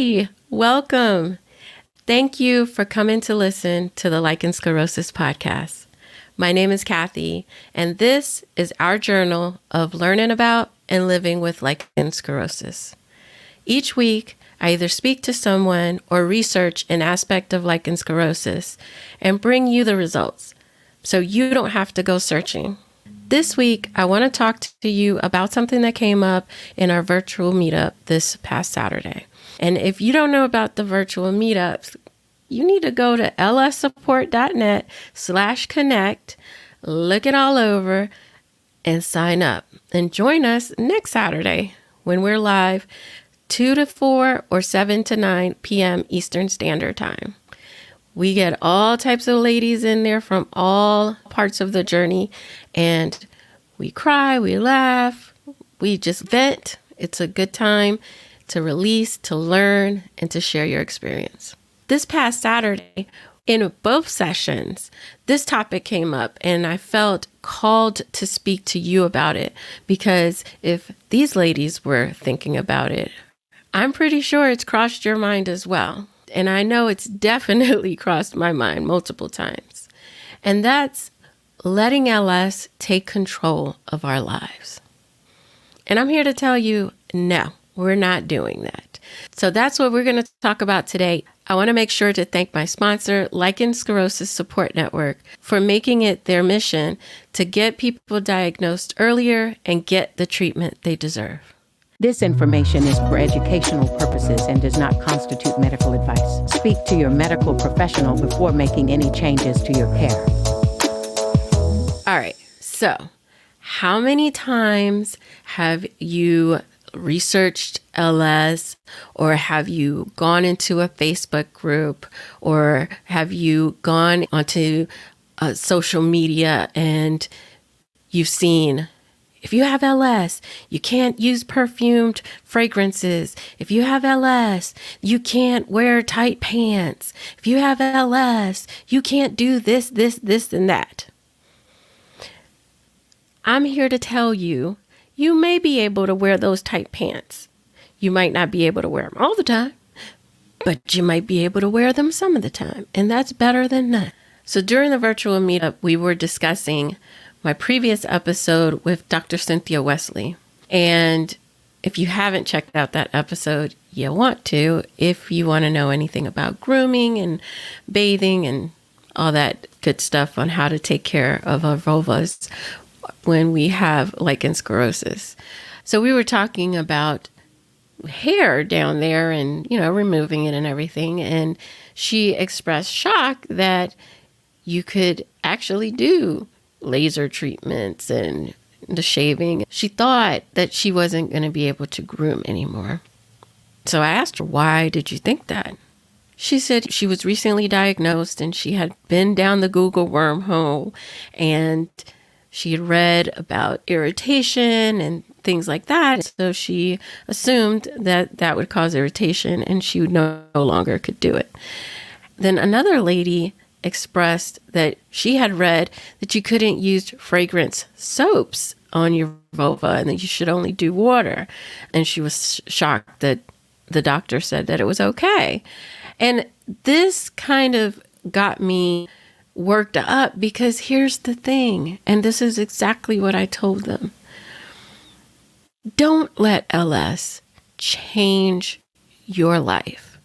Hi, welcome. Thank you for coming to listen to the Lichen Sclerosus podcast. My name is Kathy, and this is our journal of learning about and living with lichen sclerosus. Each week, I either speak to someone or research an aspect of lichen sclerosus and bring you the results, so you don't have to go searching. This week, I want to talk to you about something that came up in our virtual meetup this past Saturday. And if you don't know about the virtual meetups, you need to go to lssupport.net/connect, look it all over, and sign up. And join us next Saturday when we're live 2 to 4 or 7 to 9 p.m. Eastern Standard Time. We get all types of ladies in there from all parts of the journey, and we cry, we laugh, we just vent. It's a good time to release, to learn, and to share your experience. This past Saturday, in both sessions, this topic came up, and I felt called to speak to you about it, because if these ladies were thinking about it, I'm pretty sure it's crossed your mind as well. And I know it's definitely crossed my mind multiple times. And that's letting LS take control of our lives. And I'm here to tell you, no, we're not doing that. So that's what we're going to talk about today. I want to make sure to thank my sponsor, Lichen Sclerosus Support Network, for making it their mission to get people diagnosed earlier and get the treatment they deserve. This information is for educational purposes and does not constitute medical advice. Speak to your medical professional before making any changes to your care. All right, so how many times have you researched LS, or have you gone into a Facebook group, or have you gone onto social media and you've seen, if you have LS, you can't use perfumed fragrances. If you have LS, you can't wear tight pants. If you have LS, you can't do this, and that. I'm here to tell you, you may be able to wear those tight pants. You might not be able to wear them all the time, but you might be able to wear them some of the time, and that's better than none. So during the virtual meetup, we were discussing my previous episode with Dr. Cynthia Wesley. And if you haven't checked out that episode, you want to, if you want to know anything about grooming and bathing and all that good stuff on how to take care of our vulvas when we have lichen sclerosus. So we were talking about hair down there and, removing it and everything. And she expressed shock that you could actually do laser treatments and the shaving. She thought that she wasn't going to be able to groom anymore. So I asked her, why did you think that? She said she was recently diagnosed and she had been down the Google wormhole and she had read about irritation and things like that. So she assumed that that would cause irritation and she no longer could do it. Then another lady expressed that she had read that you couldn't use fragrance soaps on your vulva and that you should only do water. And she was shocked that the doctor said that it was okay. And this kind of got me worked up because here's the thing, and this is exactly what I told them. Don't let LS change your life.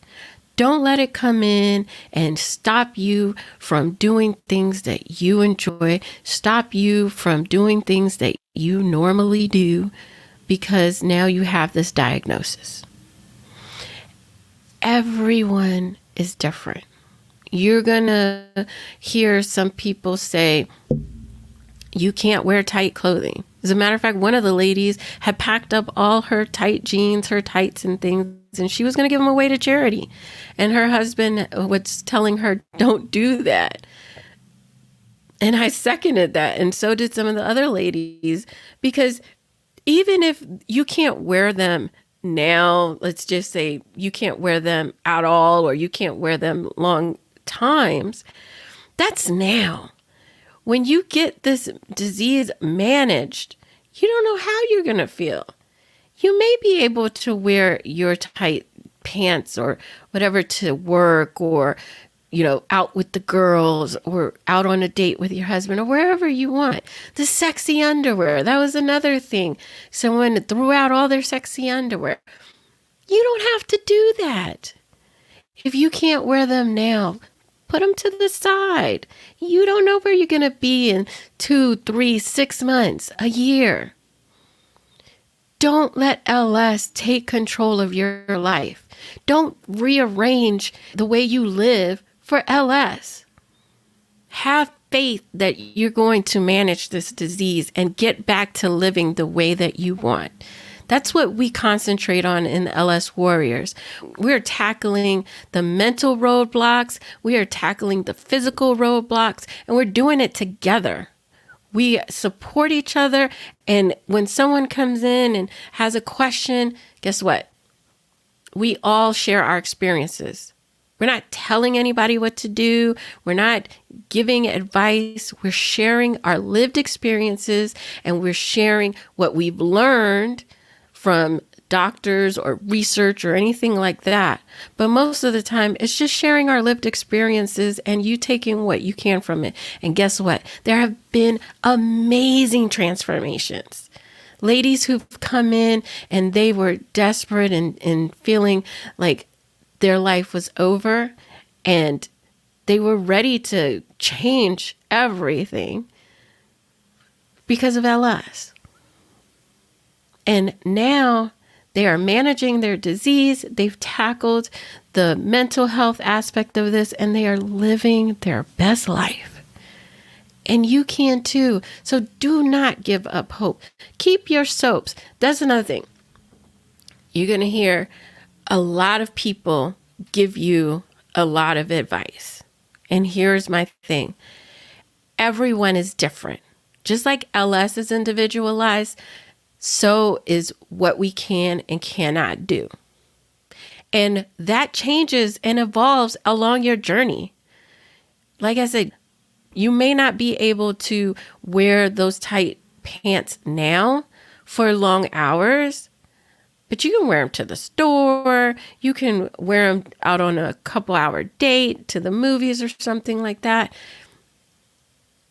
Don't let it come in and stop you from doing things that you enjoy, stop you from doing things that you normally do because now you have this diagnosis. Everyone is different. You're going to hear some people say, you can't wear tight clothing. As a matter of fact, one of the ladies had packed up all her tight jeans, her tights and things, and she was going to give them away to charity. And her husband was telling her, don't do that. And I seconded that. And so did some of the other ladies, because even if you can't wear them now, let's just say you can't wear them at all, or you can't wear them long times, that's now. When you get this disease managed, you don't know how you're going to feel. You may be able to wear your tight pants or whatever to work, or, out with the girls, or out on a date with your husband, or wherever you want. The sexy underwear. That was another thing. Someone threw out all their sexy underwear. You don't have to do that. If you can't wear them now, put them to the side. You don't know where you're going to be in 2, 3, 6 months, a year. Don't let LS take control of your life. Don't rearrange the way you live for LS. Have faith that you're going to manage this disease and get back to living the way that you want. That's what we concentrate on in the LS Warriors. We're tackling the mental roadblocks, we are tackling the physical roadblocks, and we're doing it together. We support each other, and when someone comes in and has a question, guess what? We all share our experiences. We're not telling anybody what to do. We're not giving advice. We're sharing our lived experiences, and we're sharing what we've learned from doctors or research or anything like that. But most of the time, it's just sharing our lived experiences and you taking what you can from it. And guess what? There have been amazing transformations. Ladies who've come in and they were desperate and feeling like their life was over, and they were ready to change everything because of LS. And now they are managing their disease. They've tackled the mental health aspect of this, and they are living their best life. And you can too. So do not give up hope. Keep your soaps. That's another thing. You're going to hear a lot of people give you a lot of advice. And here's my thing. Everyone is different. Just like LS is individualized, so is what we can and cannot do. And that changes and evolves along your journey. Like I said, you may not be able to wear those tight pants now for long hours, but you can wear them to the store. You can wear them out on a couple-hour date to the movies or something like that.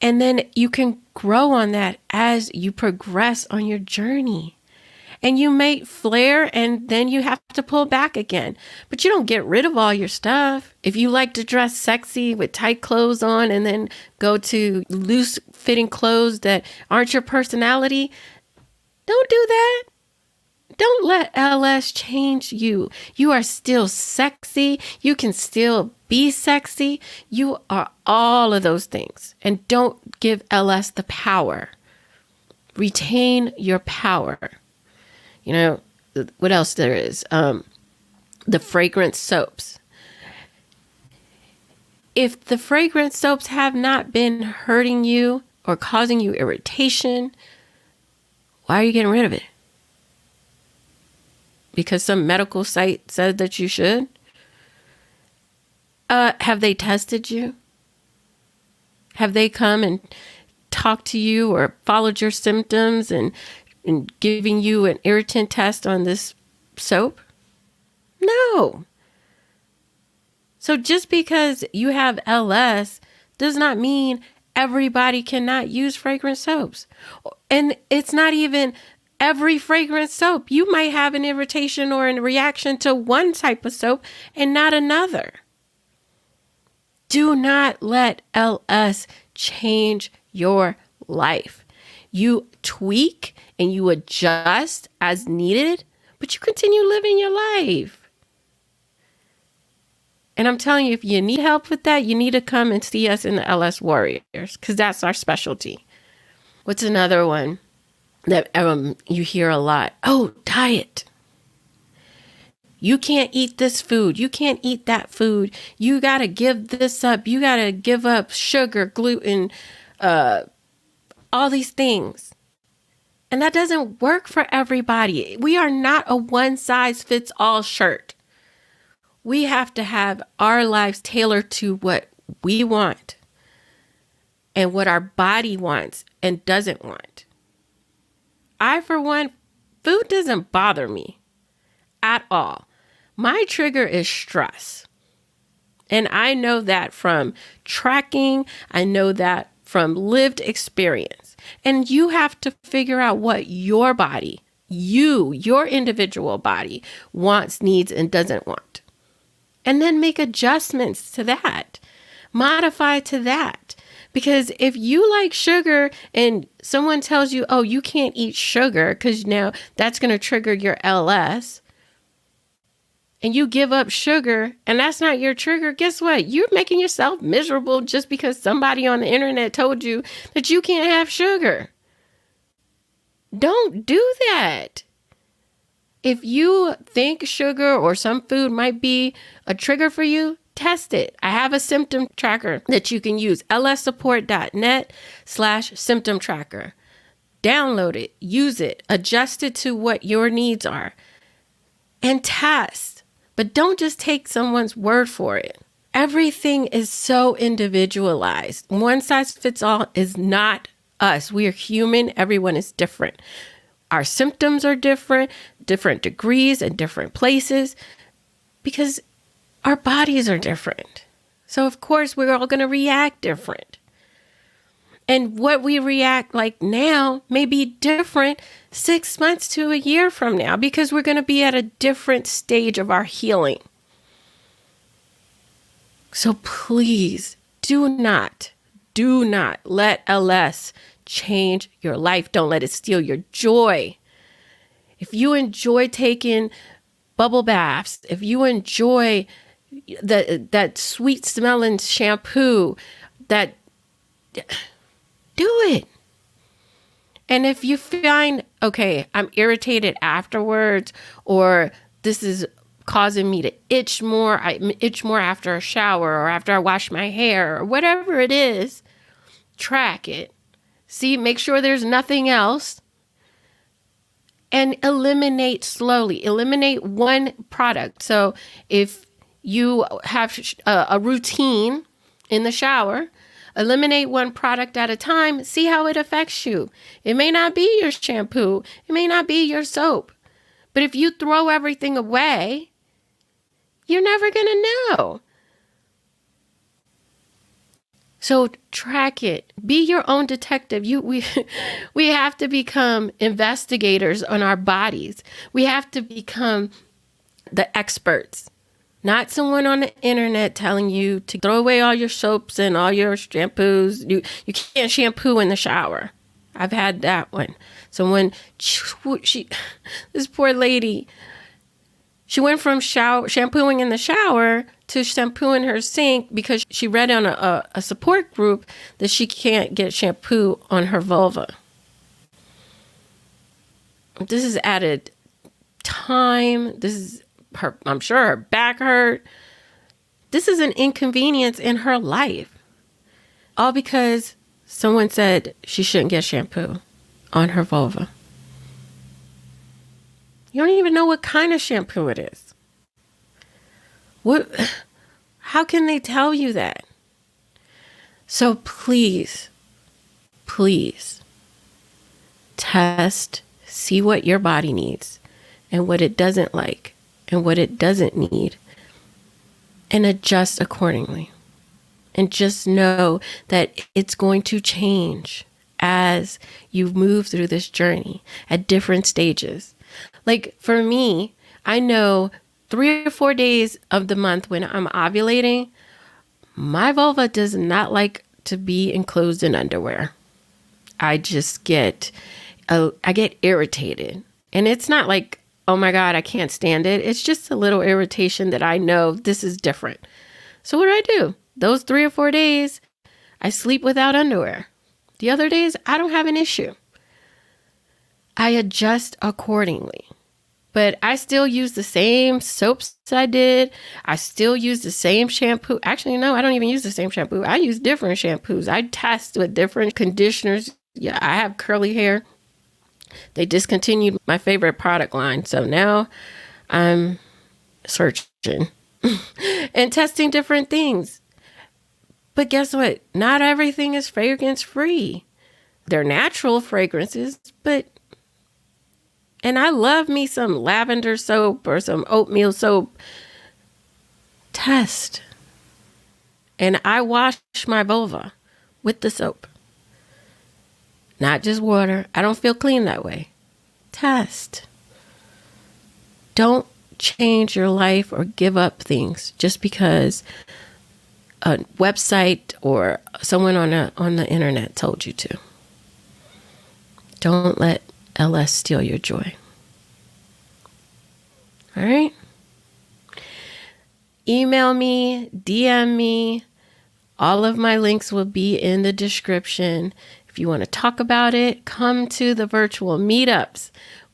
And then you can grow on that as you progress on your journey. And you may flare and then you have to pull back again. But you don't get rid of all your stuff. If you like to dress sexy with tight clothes on and then go to loose fitting clothes that aren't your personality, don't do that. Don't let LS change you. You are still sexy. You can still be sexy. You are all of those things. And don't give LS the power. Retain your power. You know, what else there is? The fragrance soaps. If the fragrance soaps have not been hurting you or causing you irritation, why are you getting rid of it? Because some medical site said that you should? Have they tested you? Have they come and talked to you or followed your symptoms and giving you an irritant test on this soap? No. So just because you have LS does not mean everybody cannot use fragrance soaps. And it's not even every fragrance soap. You might have an irritation or a reaction to one type of soap and not another. Do not let LS change your life. You tweak and you adjust as needed, but you continue living your life. And I'm telling you, if you need help with that, you need to come and see us in the LS Warriors, because that's our specialty. What's another one that you hear a lot? Oh, diet. You can't eat this food. You can't eat that food. You got to give this up. You got to give up sugar, gluten, all these things. And that doesn't work for everybody. We are not a one-size-fits-all shirt. We have to have our lives tailored to what we want and what our body wants and doesn't want. I, for one, food doesn't bother me at all. My trigger is stress. And I know that from tracking. I know that from lived experience. And you have to figure out what your body, your individual body wants, needs, and doesn't want. And then make adjustments to that. Modify to that. Because if you like sugar and someone tells you, oh, you can't eat sugar because now that's going to trigger your LS, and you give up sugar and that's not your trigger, guess what? You're making yourself miserable just because somebody on the internet told you that you can't have sugar. Don't do that. If you think sugar or some food might be a trigger for you, test it. I have a symptom tracker that you can use, lssupport.net/symptom tracker. Download it, use it, adjust it to what your needs are, and test. But don't just take someone's word for it. Everything is so individualized. One size fits all is not us. We are human. Everyone is different. Our symptoms are different degrees and different places, because our bodies are different. So of course, we're all going to react different. And what we react like now may be different 6 months to a year from now, because we're going to be at a different stage of our healing. So please do not let LS change your life. Don't let it steal your joy. If you enjoy taking bubble baths, if you enjoy that sweet smelling shampoo, do it. And if you find, okay, I'm irritated afterwards, or this is causing me to itch more, I itch more after a shower or after I wash my hair or whatever it is, track it. See, make sure there's nothing else, and eliminate slowly. Eliminate one product. So if you have a routine in the shower, eliminate one product at a time. See how it affects you. It may not be your shampoo. It may not be your soap. But if you throw everything away, you're never going to know. So track it. Be your own detective. We have to become investigators on our bodies. We have to become the experts. Not someone on the internet telling you to throw away all your soaps and all your shampoos. You can't shampoo in the shower. I've had that one. Someone, this poor lady, she went from shampooing in the shower to shampooing her sink because she read on a support group that she can't get shampoo on her vulva. This has added time. I'm sure her back hurt. This is an inconvenience in her life. All because someone said she shouldn't get shampoo on her vulva. You don't even know what kind of shampoo it is. How can they tell you that? So please test, see what your body needs and what it doesn't like and what it doesn't need, and adjust accordingly. And just know that it's going to change as you move through this journey at different stages. Like for me, I know 3 or 4 days of the month when I'm ovulating, my vulva does not like to be enclosed in underwear. I get irritated. And it's not like, oh my God, I can't stand it. It's just a little irritation that I know this is different. So what do? Those 3 or 4 days, I sleep without underwear. The other days, I don't have an issue. I adjust accordingly. But I still use the same soaps I did. I still use the same shampoo. Actually, no, I don't even use the same shampoo. I use different shampoos. I test with different conditioners. Yeah, I have curly hair. They discontinued my favorite product line. So now I'm searching and testing different things. But guess what? Not everything is fragrance free. They're natural fragrances, but And I love me some lavender soap or some oatmeal soap. Test. And I wash my vulva with the soap. Not just water. I don't feel clean that way. Test. Don't change your life or give up things just because a website or someone on the internet told you to. Don't let LS steal your joy. All right? Email me, DM me. All of my links will be in the description. If you want to talk about it, come to the virtual meetups.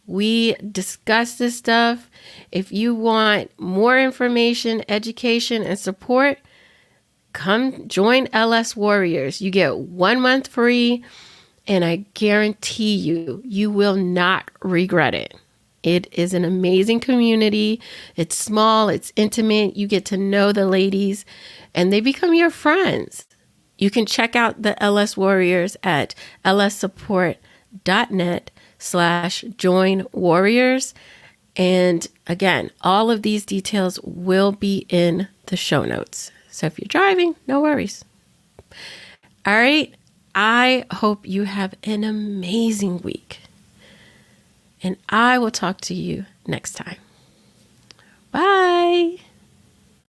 We discuss this stuff. If you want more information, education, and support, come join LS Warriors. You get 1 month free, and I guarantee you, you will not regret it. It is an amazing community. It's small, it's intimate. You get to know the ladies, and they become your friends. You can check out the LS Warriors at lssupport.net/join warriors. And again, all of these details will be in the show notes. So if you're driving, no worries. All right. I hope you have an amazing week. And I will talk to you next time. Bye.